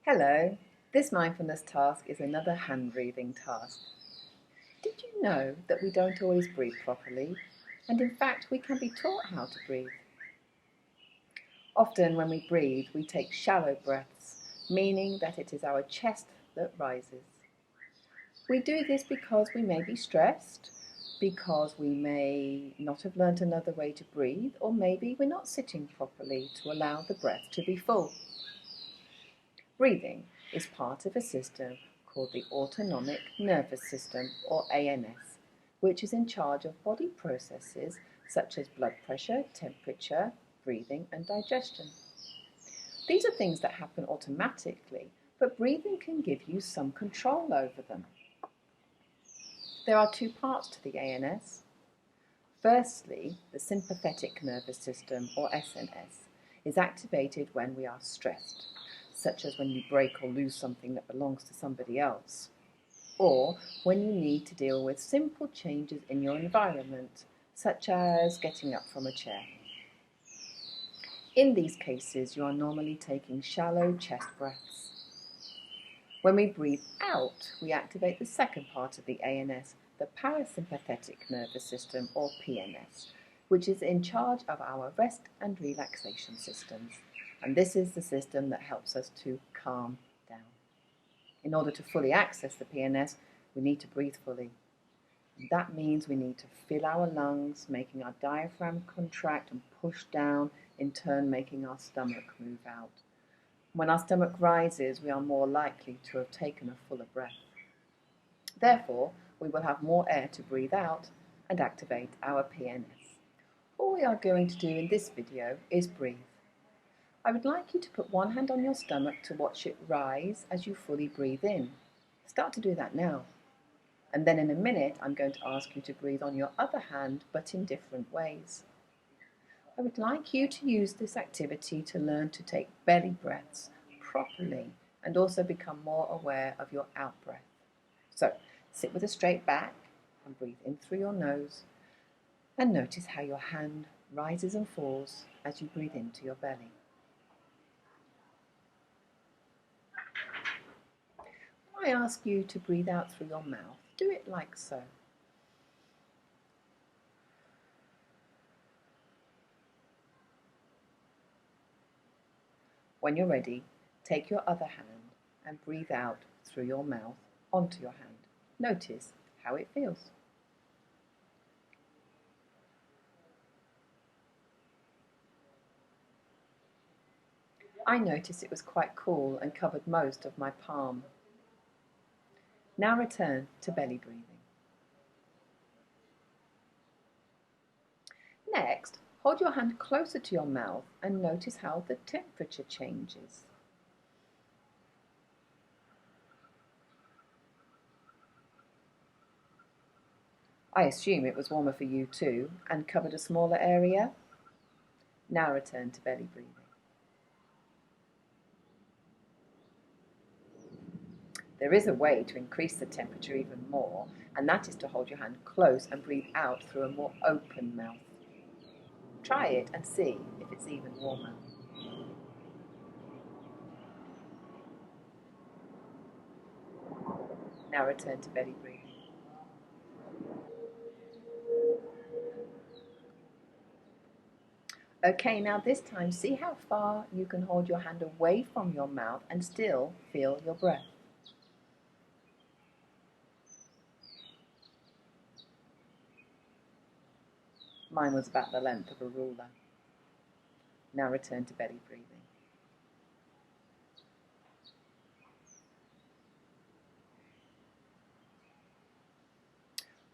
Hello, this mindfulness task is another hand breathing task. Did you know that we don't always breathe properly? And in fact, we can be taught how to breathe. Often when we breathe, we take shallow breaths, meaning that it is our chest that rises. We do this because we may be stressed, because we may not have learnt another way to breathe, or maybe we're not sitting properly to allow the breath to be full. Breathing is part of a system called the autonomic nervous system, or ANS, which is in charge of body processes such as blood pressure, temperature, breathing and digestion. These are things that happen automatically, but breathing can give you some control over them. There are two parts to the ANS. Firstly, the sympathetic nervous system, or SNS, is activated when we are stressed, such as when you break or lose something that belongs to somebody else, or when you need to deal with simple changes in your environment, such as getting up from a chair. In these cases, you are normally taking shallow chest breaths. When we breathe out, we activate the second part of the ANS, the parasympathetic nervous system, or PNS, which is in charge of our rest and relaxation systems. And this is the system that helps us to calm down. In order to fully access the PNS, we need to breathe fully. And that means we need to fill our lungs, making our diaphragm contract and push down, in turn making our stomach move out. When our stomach rises, we are more likely to have taken a fuller breath. Therefore, we will have more air to breathe out and activate our PNS. All we are going to do in this video is breathe. I would like you to put one hand on your stomach to watch it rise as you fully breathe in. Start to do that now. And then in a minute, I'm going to ask you to breathe on your other hand, but in different ways. I would like you to use this activity to learn to take belly breaths properly and also become more aware of your out-breath. So, sit with a straight back and breathe in through your nose and notice how your hand rises and falls as you breathe into your belly. I ask you to breathe out through your mouth. Do it like so. When you're ready, take your other hand and breathe out through your mouth onto your hand. Notice how it feels. I noticed it was quite cool and covered most of my palm. Now return to belly breathing. Next, hold your hand closer to your mouth and notice how the temperature changes. I assume it was warmer for you too and covered a smaller area. Now return to belly breathing. There is a way to increase the temperature even more, and that is to hold your hand close and breathe out through a more open mouth. Try it and see if it's even warmer. Now return to belly breathing. Okay, now this time see how far you can hold your hand away from your mouth and still feel your breath. Mine was about the length of a ruler. Now return to belly breathing.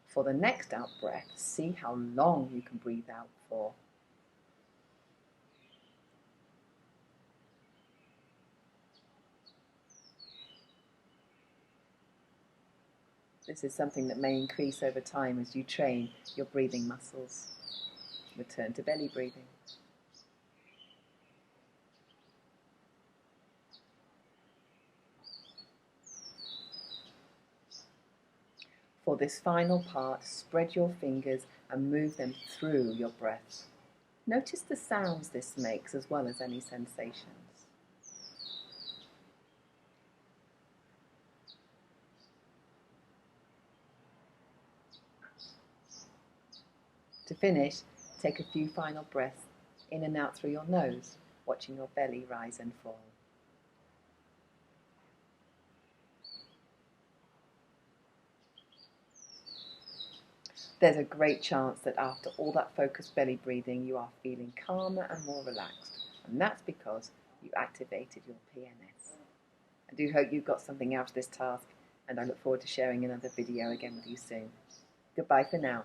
For the next out breath, see how long you can breathe out for. This is something that may increase over time as you train your breathing muscles. Return to belly breathing. For this final part, spread your fingers and move them through your breath. Notice the sounds this makes as well as any sensations. To finish, take a few final breaths in and out through your nose, watching your belly rise and fall. There's a great chance that after all that focused belly breathing, you are feeling calmer and more relaxed. And that's because you activated your PNS. I do hope you got something out of this task, and I look forward to sharing another video again with you soon. Goodbye for now.